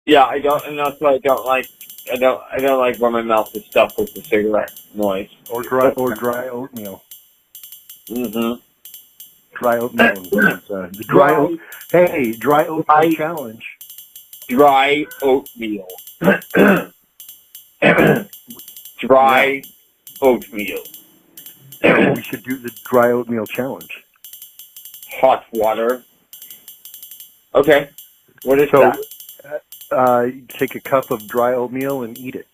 Yeah, I don't, and that's why I don't like. I don't like when my mouth is stuffed with the cigarette noise. Or dry oatmeal. Mm-hmm. Dry oatmeal. The dry oatmeal challenge. Dry oatmeal. Dry oatmeal. So we should do the dry oatmeal challenge. Hot water. Okay. What is that? You take a cup of dry oatmeal and eat it.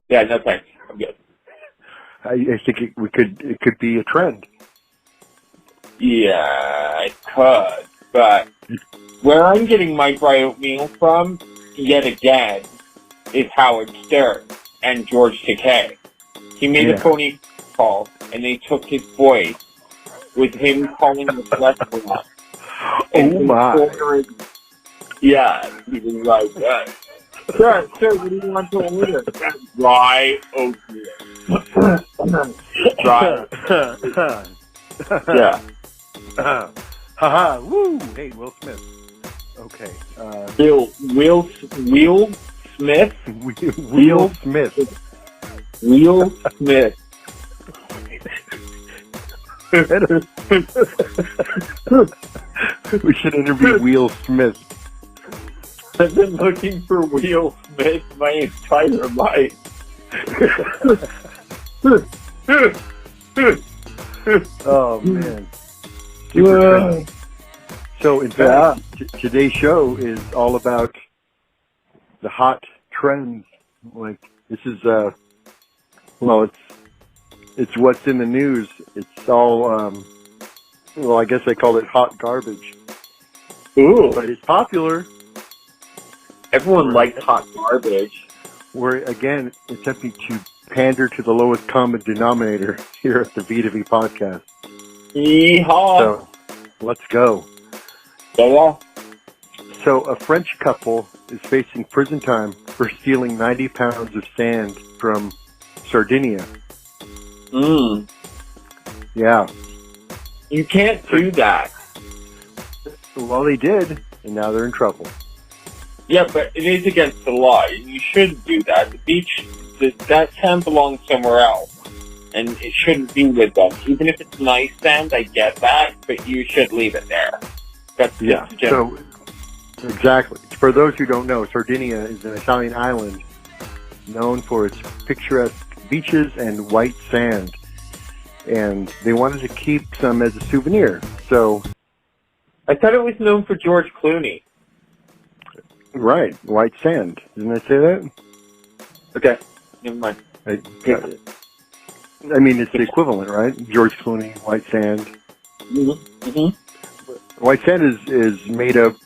Yeah, no thanks. I'm good. I think it could be a trend. Yeah, it could, but where I'm getting my dry oatmeal from, yet again, is Howard Stern and George Takei. He made a phony call, and they took his voice with him calling the restaurant. Oh my! Yeah, he was like, sir, what do you want to order? Dry oatmeal. Dry. Yeah. Haha! Woo! Hey, Will Smith. Okay. Will Smith. Will Smith. Will Smith. We should interview Will Smith. I've been looking for Will Smith my entire life. Oh man. So in fact, today's show is all about the hot trends. Like this is it's what's in the news. It's all I guess they call it hot garbage. Ooh. But it's popular. Everyone likes hot garbage. We're again attempting to pander to the lowest common denominator here at the V2V podcast. Yeehaw! So, let's go. Yeah. So, a French couple is facing prison time for stealing 90 pounds of sand from Sardinia. Yeah. You can't do that. Well, they did, and now they're in trouble. Yeah, but it is against the law. You shouldn't do that. The beach, that sand belongs somewhere else. And it shouldn't be with them. Even if it's nice sand, I get that, but you should leave it there. That's so exactly. For those who don't know, Sardinia is an Italian island known for its picturesque beaches and white sand. And they wanted to keep some as a souvenir. So I thought it was known for George Clooney. Right, white sand. Didn't I say that? Okay, never mind. I mean, it's the equivalent, right? George Clooney, white sand. Mm-hmm. White sand is made of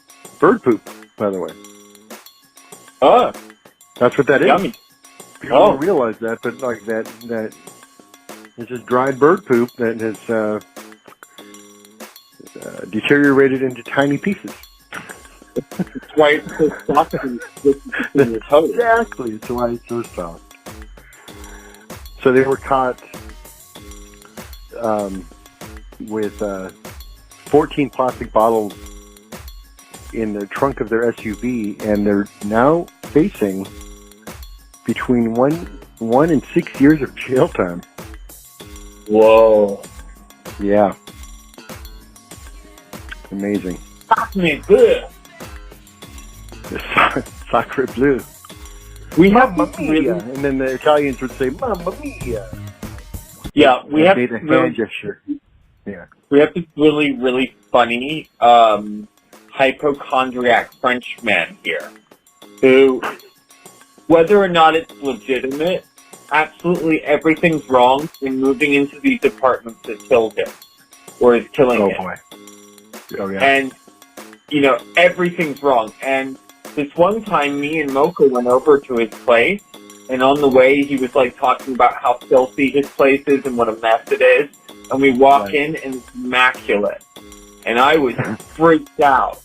bird poop, by the way. Oh. That's what that Yummy. is. People don't realize that, but like that it's just dried bird poop that has deteriorated into tiny pieces. That's why it's so soft and in your toes. Exactly, that's why it's so soft. So they were caught with 14 plastic bottles in the trunk of their SUV, and they're now facing between one and 6 years of jail time. Whoa. Yeah. Amazing. Sacre bleu. Sacre bleu. We have Mamma mia. And then the Italians would say, Mamma mia. Yeah, we have made a hand gesture. Yeah. We have this really, really funny hypochondriac Frenchman here who, whether or not it's legitimate, absolutely everything's wrong in moving into these apartments that killed him or is killing him. Oh boy. Oh yeah. And, everything's wrong. And this one time, me and Mocha went over to his place, and on the way, he was, talking about how filthy his place is and what a mess it is. And we walk in, and it's immaculate. And I was freaked out.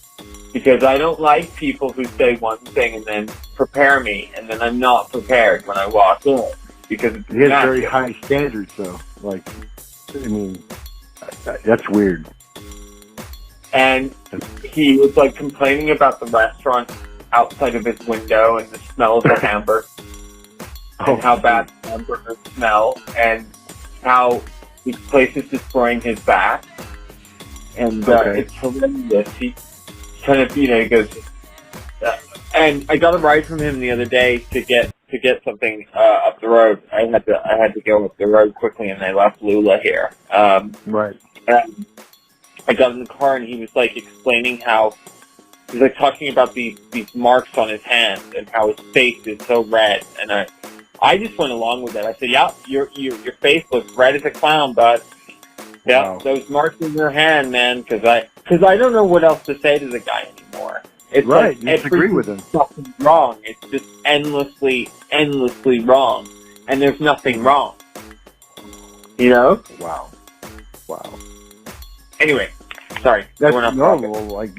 Because I don't like people who say one thing and then prepare me, and then I'm not prepared when I walk in. Because it's he has very high standards, though. Like, I mean, that's weird. And he was like complaining about the restaurant outside of his window and the smell of the hamburger, and how bad the hamburgers smell, and how this place is destroying his back. And it's horrendous. He kind of, he goes, and I got a ride from him the other day to get something up the road. I had to go up the road quickly, and I left Lula here. Right. And I got in the car, and he was like explaining how he's like talking about these marks on his hands and how his face is so red. And I just went along with it. I said, "Yeah, your face looks red as a clown, bud. Yeah, wow. Those marks in your hand, man." Because I don't know what else to say to the guy anymore. It's right. Like you disagree with him. Something wrong. It's just endlessly wrong, and there's nothing wrong. You know? Wow. Anyway, sorry. That's normal. Like,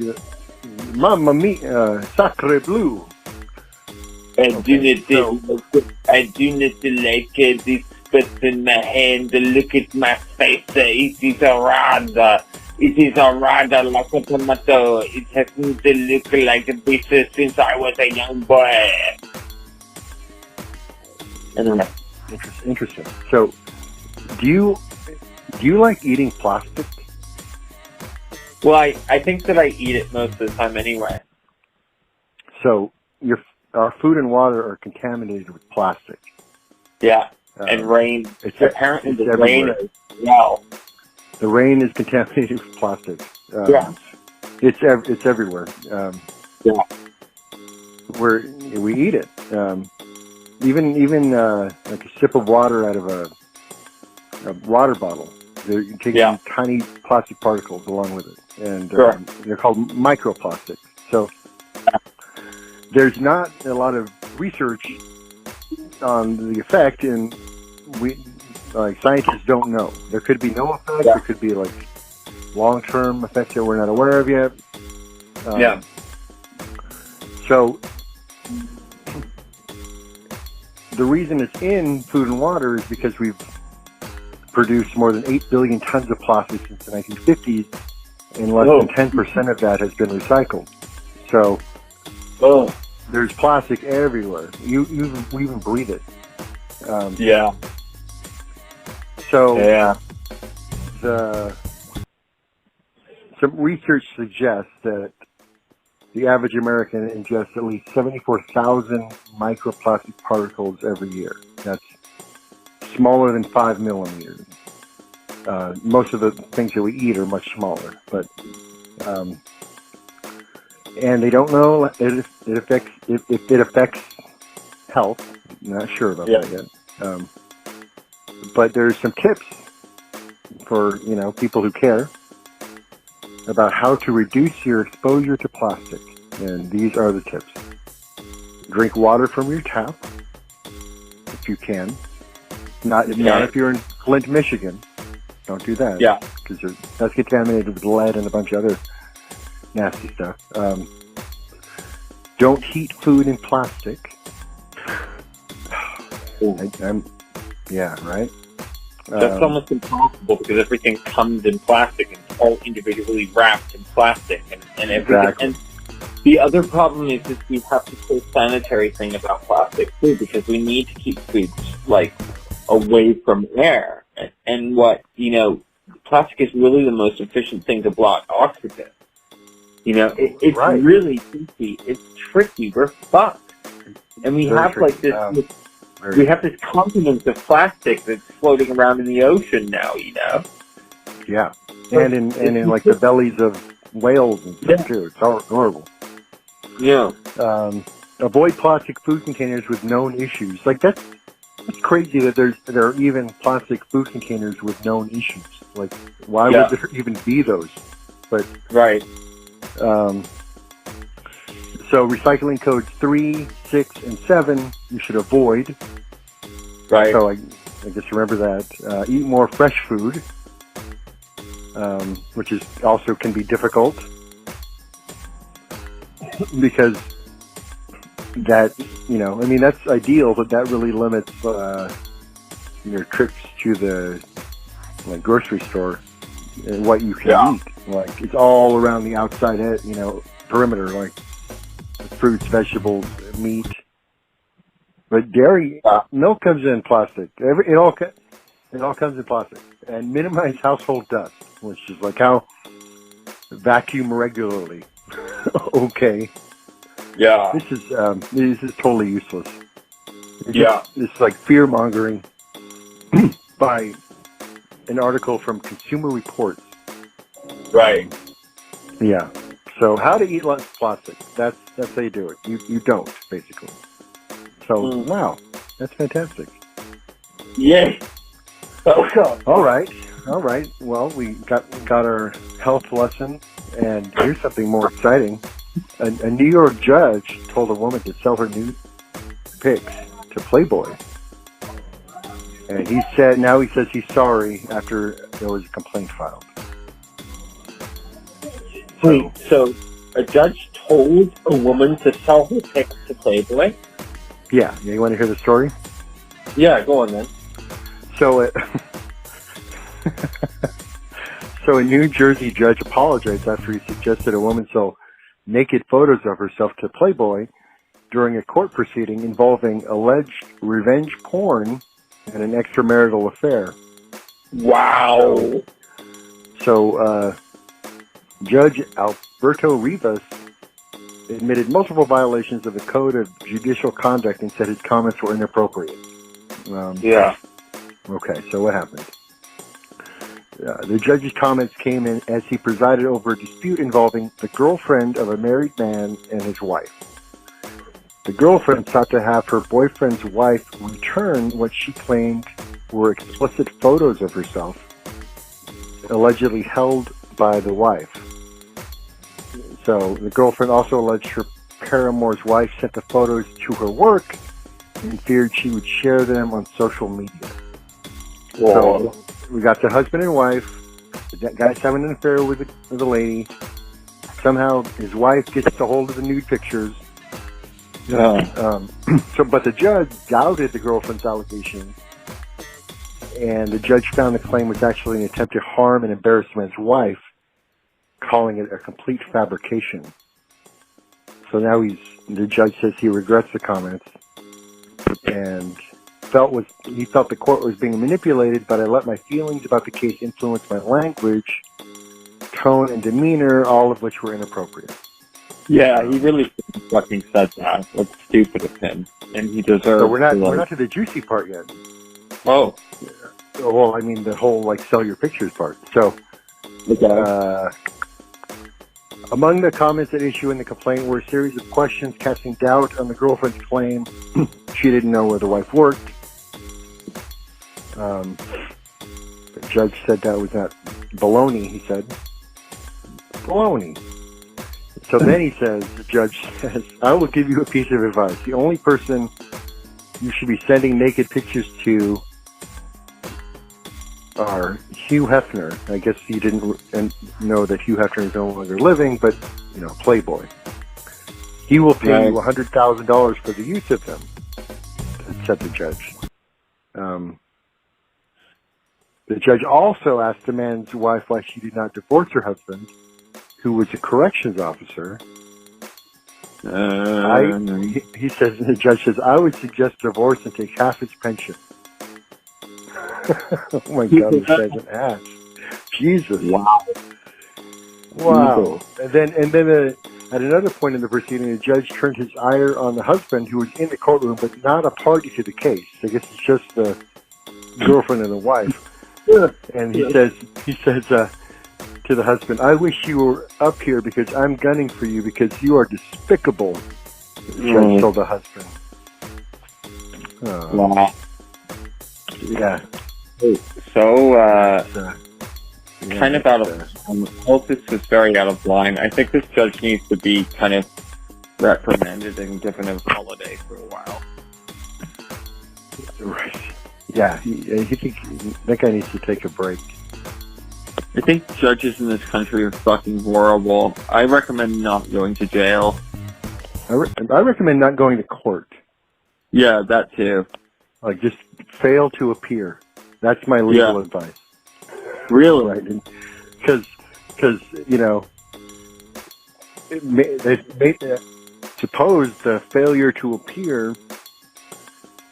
Mamma Mia, Sacre Bleu. I do not like this spit in my hand. Look at my face. It is a rather like a tomato. It hasn't looked like this since I was a young boy. Interesting. So, do you like eating plastic? Well, I think that I eat it most of the time anyway. So, our food and water are contaminated with plastic. Yeah, and rain. Apparently the rain as well. The rain is contaminated with plastic. Yeah. It's everywhere. Yeah. We eat it. Even like a sip of water out of a water bottle. They're taking tiny plastic particles along with it, and they're called microplastics. So there's not a lot of research on the effect, and scientists don't know. There could be no effect. There could be like long-term effects that we're not aware of yet. So the reason it's in food and water is because we've produced more than 8 billion tons of plastic since the 1950s, and less than 10% of that has been recycled. So there's plastic everywhere. We even breathe it. So some research suggests that the average American ingests at least 74,000 microplastic particles every year. That's smaller than 5 millimeters. Most of the things that we eat are much smaller, but and they don't know if it affects health. I'm not sure about that yet. But there's some tips for people who care about how to reduce your exposure to plastic, and these are the tips. Drink water from your tap if you can. Not if you're in Flint, Michigan. Don't do that. Yeah. Because that's contaminated with lead and a bunch of other nasty stuff. Don't heat food in plastic. Right? That's almost impossible because everything comes in plastic and it's all individually wrapped in plastic and everything. Exactly. And the other problem is we have to say sanitary thing about plastic too, because we need to keep food away from air. And plastic is really the most efficient thing to block oxygen. It's really tricky. It's tricky. We're fucked. And we have this. We have this continent of plastic that's floating around in the ocean now. Yeah, and in like the bellies of whales and stuff too. It's horrible. Yeah. Avoid plastic food containers with known issues. Like that's crazy that there are even plastic food containers with known issues. Like why would there even be those? But right. So recycling codes 3, 6, and 7 you should avoid. Right. So I just remember that. Eat more fresh food, which is also can be difficult. because that, you know, I mean, that's ideal, but that really limits your trips to the grocery store and what you can eat. Like, it's all around the outside, you know, perimeter, like fruits, vegetables, meat. But dairy, milk comes in plastic. It all comes in plastic. And minimize household dust, which is like how vacuum regularly. Okay. Yeah. This is totally useless. It's like fear mongering by an article from Consumer Reports. Right. Yeah. So how to eat less plastic. That's how you do it. You don't, basically. So wow, that's fantastic. Yay. Oh God. All right. Well, we got our health lesson, and here's something more exciting. A New York judge told a woman to sell her nude pics to Playboy. And he says he's sorry after there was a complaint filed. Wait, so a judge told a woman to sell her pics to Playboy? Yeah, you want to hear the story? Yeah, go on then. So a New Jersey judge apologized after he suggested a woman sell naked photos of herself to Playboy during a court proceeding involving alleged revenge porn and an extramarital affair. Wow. So Judge Alberto Rivas admitted multiple violations of the Code of Judicial Conduct and said his comments were inappropriate. Okay, so what happened? The judge's comments came in as he presided over a dispute involving the girlfriend of a married man and his wife. The girlfriend sought to have her boyfriend's wife return what she claimed were explicit photos of herself, allegedly held by the wife. So the girlfriend also alleged her paramour's wife sent the photos to her work and feared she would share them on social media. Whoa. So we got the husband and wife. That guy's having an affair with the lady. Somehow his wife gets a hold of the nude pictures. But the judge doubted the girlfriend's allegation, and the judge found the claim was actually an attempt to harm and embarrass the man's wife, calling it a complete fabrication. So now the judge says he regrets the comments and he felt the court was being manipulated, but I let my feelings about the case influence my language, tone, and demeanor, all of which were inappropriate. Yeah, he really fucking said that. That's stupid of him, and he deserves. So we're not to the juicy part yet. Oh. Well, I mean the whole sell your pictures part. So, among the comments at issue in the complaint were a series of questions casting doubt on the girlfriend's claim she didn't know where the wife worked. The judge said that was not baloney. He said baloney. So then the judge says, I will give you a piece of advice. The only person you should be sending naked pictures to are Hugh Hefner. I guess you didn't know that Hugh Hefner is no longer living, but, Playboy. He will pay you $100,000 for the use of them, said the judge. The judge also asked the man's wife why she did not divorce her husband, who was a corrections officer. He says, the judge says, I would suggest divorce and take half his pension. Oh my God, this guy's an ass. Jesus. Wow. And then at another point in the proceeding, the judge turned his ire on the husband, who was in the courtroom but not a party to the case. I guess it's just the girlfriend and the wife. And he says to the husband, I wish you were up here because I'm gunning for you because you are despicable. The judge told the husband. Wow. Yeah. So, kind of out of, hope this was very out of line. I think this judge needs to be kind of reprimanded and given a holiday for a while. Right. Yeah, that guy needs to take a break. I think judges in this country are fucking horrible. I recommend not going to jail. I recommend not going to court. Yeah, that too. Like, just fail to appear. That's my legal advice. Really? Right? Because you know, suppose the failure to appear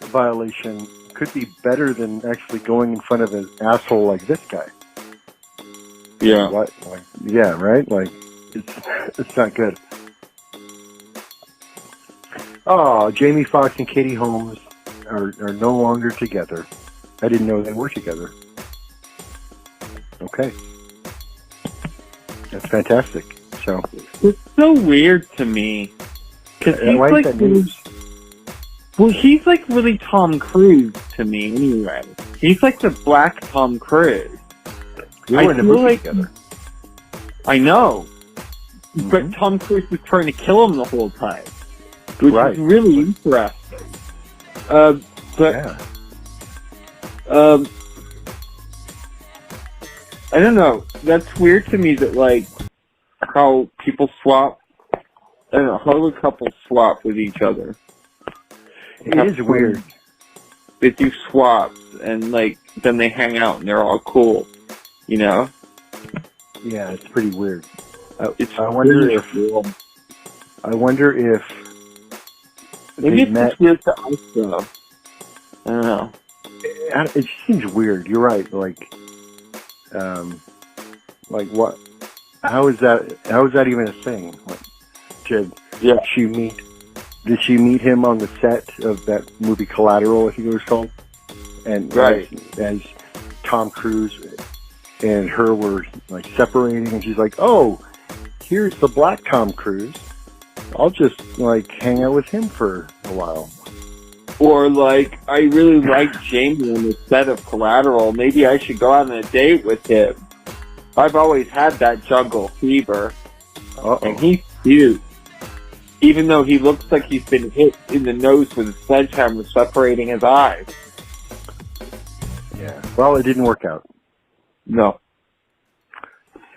violation could be better than actually going in front of an asshole like this guy. Yeah. What? Like, yeah, right? Like, it's not good. Oh, Jamie Foxx and Katie Holmes are no longer together. I didn't know they were together. Okay. That's fantastic. So It's so weird to me. Cause he's why is like, that news? Well, he's like really Tom Cruise to me anyway. He's like the black Tom Cruise. We were in a movie together. I know. Mm-hmm. But Tom Cruise was trying to kill him the whole time. Which is really interesting. I don't know. That's weird to me that, like, how people swap. I don't know. Hollywood couples swap with each other. It is weird. They do swaps, and, like, then they hang out, and they're all cool. You know? Yeah, it's pretty weird. I wonder if maybe it's just weird to us, though. I don't know. It seems weird. You're right. Like what? How is that even a thing? Like, did she meet him on the set of that movie Collateral, I think it was called? And as Tom Cruise and her were like separating, and she's like, "Oh, here's the black Tom Cruise. I'll just like hang out with him for a while." Or like, I really like Jamie on the set of Collateral. Maybe I should go out on a date with him. I've always had that jungle fever. And he's cute. Even though he looks like he's been hit in the nose with a sledgehammer separating his eyes. Yeah. Well, it didn't work out. No.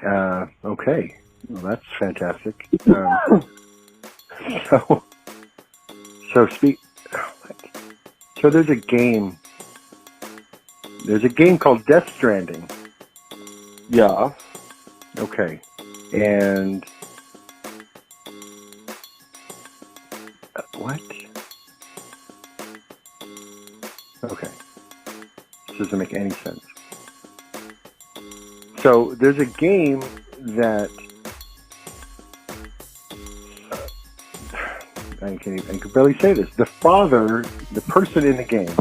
Okay. Well, that's fantastic. So there's a game. There's a game called Death Stranding. Yeah. Okay. And what? Okay. This doesn't make any sense. So there's a game that I can barely say this. The person in the game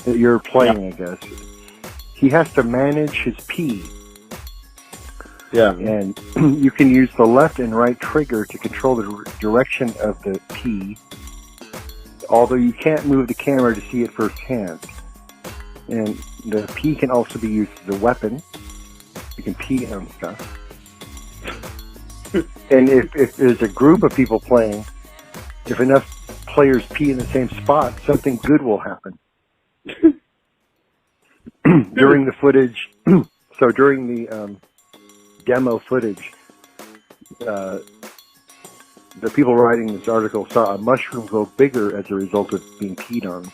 that you're playing, I guess, he has to manage his pee. Yeah. And you can use the left and right trigger to control the direction of the pee, although you can't move the camera to see it firsthand. And the pee can also be used as a weapon. You can pee on stuff. And if there's a group of people playing, if enough players pee in the same spot, something good will happen. During the footage, during the demo footage, the people writing this article saw a mushroom grow bigger as a result of being peed on.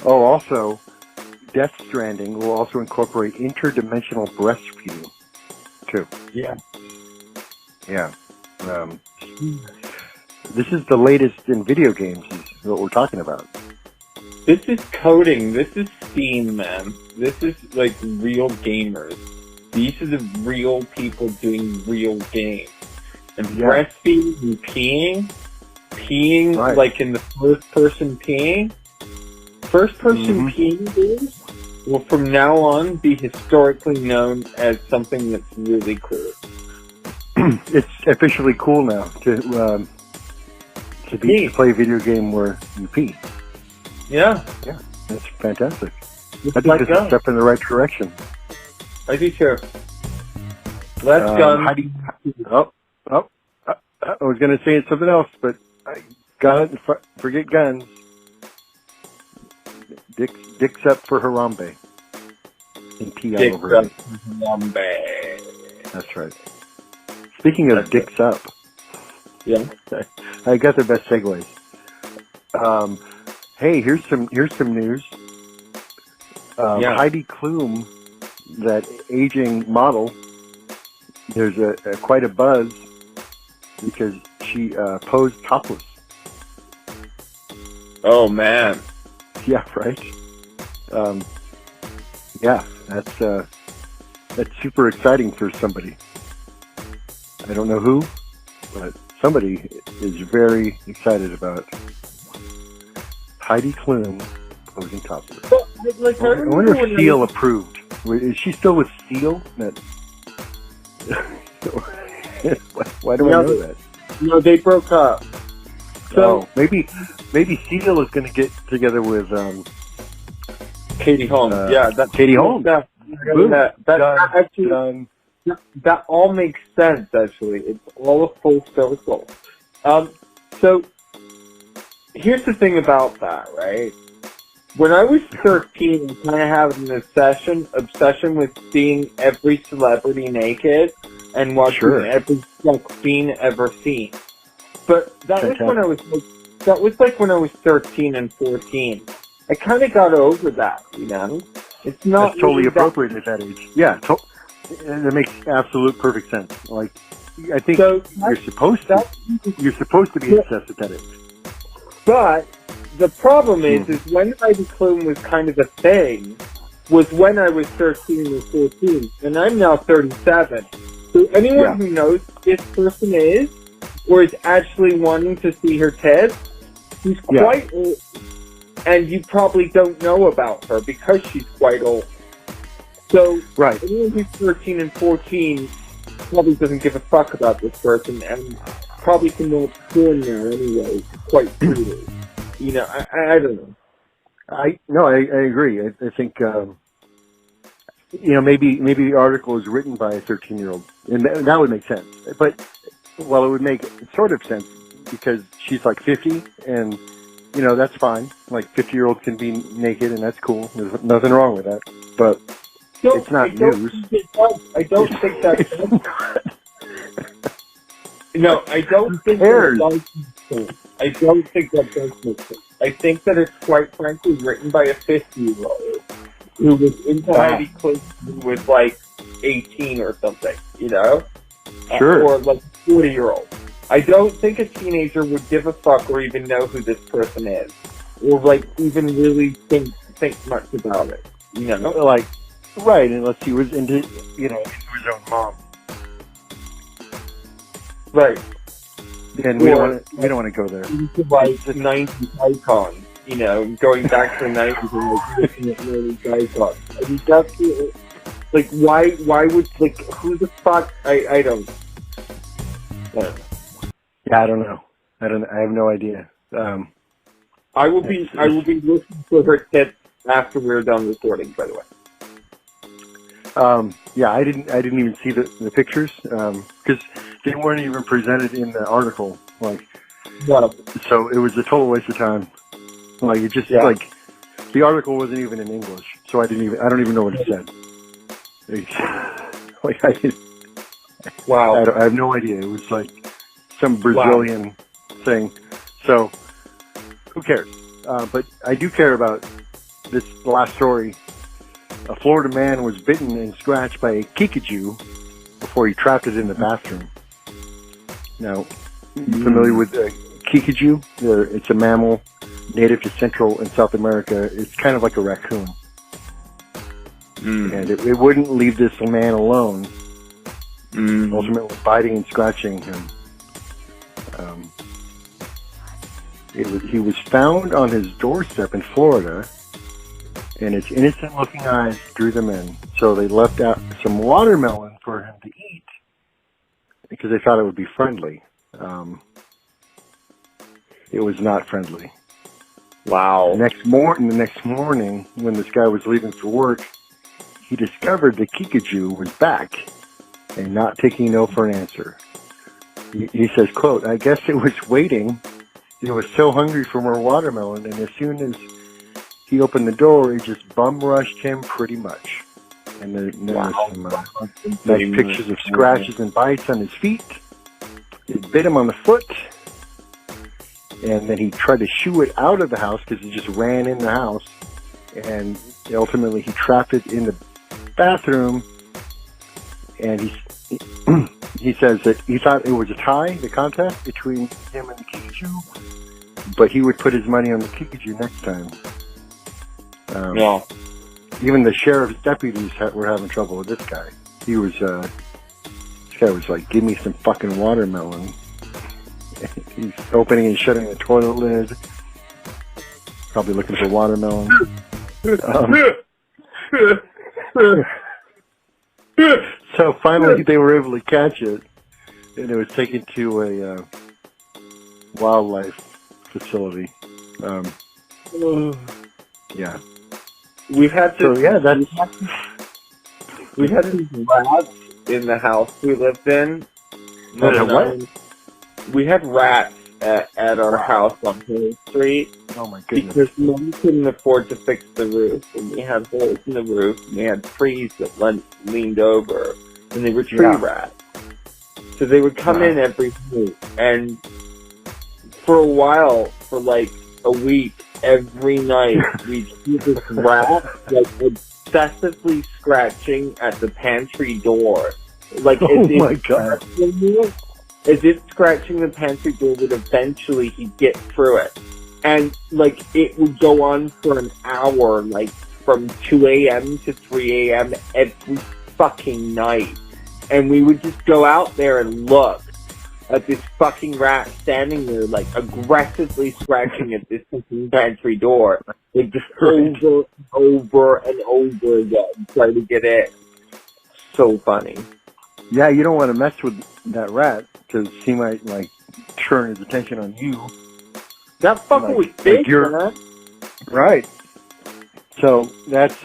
Also, Death Stranding will also incorporate interdimensional breastfeeding, too. Yeah. Yeah. This is the latest in video games, is what we're talking about. This is coding. This is Steam, man. This is like real gamers. These are the real people doing real games. And breastfeeding and peeing right. Like in the first person peeing. First person peeing games will from now on be historically known as something that's really cool. It's officially cool now to play a video game where you pee. Yeah. Yeah, that's fantastic. It's I think this is a step in the right direction. I do too. Let's go. I was going to say something else, but I got it. Forget guns. Dicks up for Harambe. And pee all over it. Harambe. That's right. Speaking of dicks up, Yeah. I got the best segues. Hey, here's some news. Heidi Klum, that aging model, there's quite a buzz because she posed topless. Oh man. Yeah, right. Yeah, that's super exciting for somebody. I don't know who, but somebody is very excited about Heidi Klum posing topless. Well, like, I wonder if Seal approved. Is she still with Seal? Why do I know that? No, they broke up. So maybe Seal is going to get together with Katie Holmes. Katie Holmes. That all makes sense. Actually, it's all a full circle. So here's the thing about that, right? When I was 13, I kind of had an obsession with seeing every celebrity naked and watching every sex scene ever seen. But that was when I was when I was 13 and 14. I kind of got over that, you know. It's not That's totally appropriate at that age. Yeah, that makes absolute perfect sense. Like, I think you're supposed to be obsessed at that age. But the problem is when Heidi Klum was kind of a thing was when I was 13 or 14, and I'm now 37. So anyone who knows who this person is, or is actually wanting to see her tits, she's quite old, and you probably don't know about her because she's quite old. So anyone who's 13 and 14 probably doesn't give a fuck about this person, and probably can know porn now anyway, quite freely. You know, I don't know. I agree. I think maybe the article is written by a 13-year-old, and that would make sense. But it would make sort of sense because she's like 50, and that's fine. Like 50-year-olds can be naked, and that's cool. There's nothing wrong with that. But it's not news. I don't think that. No, I don't think that does. I don't think that does make sense. I think that it's quite frankly written by a 50-year-old who was into Heidi Klum who was like 18 or something, you know? Sure. Or like a 40-year-old. I don't think a teenager would give a fuck or even know who this person is. Or like even really think much about it. You know? Like, right, unless he was into his own mom. Right. And we don't want to go there. Like the 90s icon, going back to the 90s and like looking at 90s icon. I mean, that's like why would who the fuck? I don't know. Yeah, I don't know. I have no idea. I will be looking for her tips after we're done recording. By the way. I didn't even see the pictures because they weren't even presented in the article. So it was a total waste of time. Like it just like the article wasn't even in English, so I don't even know what it said. I have no idea. It was like some Brazilian thing. So who cares? But I do care about this last story. A Florida man was bitten and scratched by a kikiju before he trapped it in the bathroom. Now, you familiar with kikiju? It's a mammal native to Central and South America. It's kind of like a raccoon. And it wouldn't leave this man alone, ultimately biting and scratching him. He was found on his doorstep in Florida, and its innocent-looking eyes drew them in. So they left out some watermelon for him to eat because they thought it would be friendly. It was not friendly. Wow. The next morning, when this guy was leaving for work, he discovered the kikiju was back and not taking no for an answer. He says, quote, "I guess it was waiting. It was so hungry for more watermelon, and as soon as he opened the door, it just bum rushed him pretty much." And there were some nice pictures of scratches and bites on his feet. It bit him on the foot. And then he tried to shoo it out of the house because he just ran in the house. And ultimately he trapped it in the bathroom. And he says that he thought it was a tie, the contest between him and the Kickajou. But he would put his money on the Kickajou next time. Yeah. Even the sheriff's deputies were having trouble with this guy. This guy was like, give me some fucking watermelon. He's opening and shutting the toilet lid. Probably looking for watermelon. So finally they were able to catch it. And it was taken to a wildlife facility. Yeah. We've had so yeah, we had these rats in the house we lived in. What? We had rats at our house on Hill Street. Oh my goodness! Because Mom couldn't afford to fix the roof, and we had holes in the roof, and we had trees that leaned over, and they were tree rats. So they would come in every week, and for a while, for like a week, every night, we'd see this rat, like, obsessively scratching at the pantry door. Like, oh my God. As if scratching the pantry door would eventually he'd get through it. And, like, it would go on for an hour, like, from 2 a.m. to 3 a.m. every fucking night. And we would just go out there and look at this fucking rat standing there, like, aggressively scratching at this fucking pantry door. Like, just over and over again, trying to get in. So funny. Yeah, you don't want to mess with that rat, because he might, like, turn his attention on you. That fucker was big, man. Right. So, that's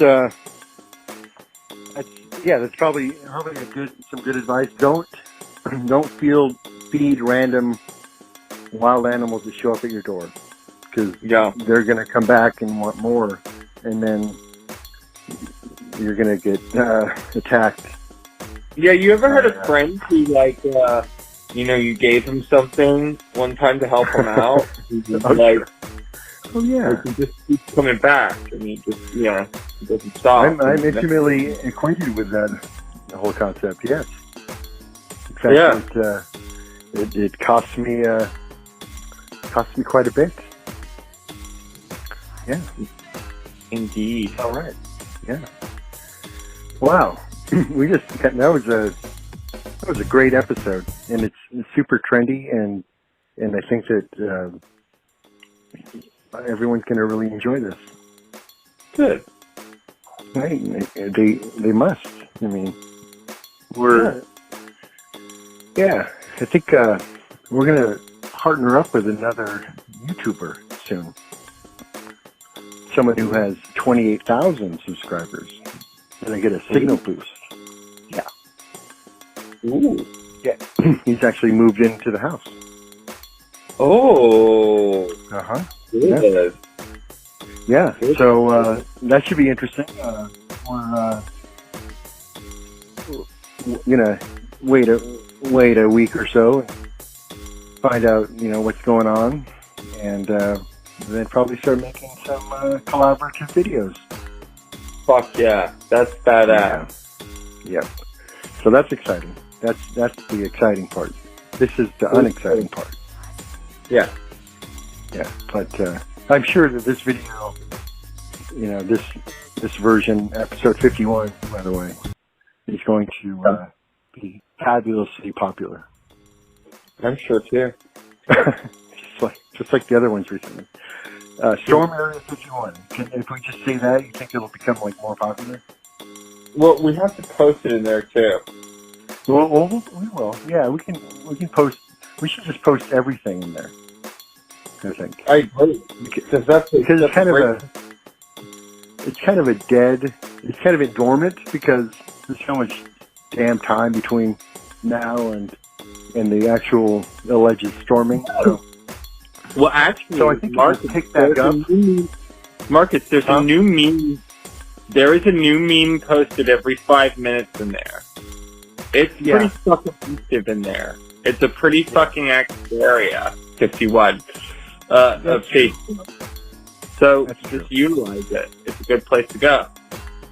probably some good advice. Don't feed random wild animals that show up at your door, because they're going to come back and want more, and then you're going to get attacked. Yeah, you ever heard of friends who, like, you gave him something one time to help him out? He just, he just keeps coming back, and he doesn't stop. I'm intimately acquainted with that whole concept, yes. In fact, it cost me quite a bit. Yeah. Indeed. All right. Yeah. Wow. That was a great episode, and it's super trendy, and I think that everyone's going to really enjoy this. Good. Right? They must. I mean, I think we're going to partner up with another YouTuber soon. Someone who has 28,000 subscribers, and I get a signal boost. Yeah. Ooh. Yeah. He's actually moved into the house. Oh. Uh-huh. Good. Yeah. So that should be interesting. We're gonna wait a week or so and find out what's going on, and then probably start making some collaborative videos. Fuck yeah, that's badass. Yeah. So that's exciting. That's the exciting part. This is the unexciting part. Yeah. Yeah. But I'm sure that this video, this version, episode 51, by the way, is going to be fabulously popular. I'm sure too. just like the other ones recently. Storm Area 51. If we just say that, you think it'll become more popular? Well, we have to post it in there too. Well, we will. Yeah, we can post. We should just post everything in there, I think. I agree. Because it's kind of a dormant, because there's so much damn time between now and the actual alleged storming. So. Well, actually, so I think Marcus picked that up. Marcus, there's a new meme. There is a new meme posted every 5 minutes in there. It's pretty fucking active in there. It's a pretty fucking active area, 51, of Facebook. So just utilize it. It's a good place to go.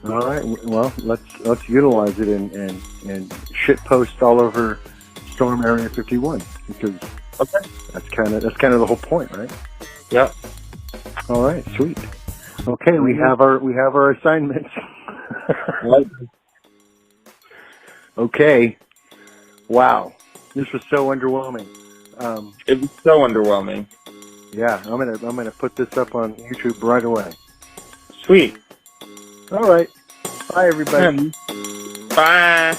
All right. Well, let's utilize it and shit post all over Storm Area 51 because that's kind of the whole point, right? Yep. All right. Sweet. Okay, we have our assignments. Okay. Wow. This was so underwhelming. It was so underwhelming. Yeah, I'm gonna put this up on YouTube right away. Sweet. All right. Bye, everybody. Bye.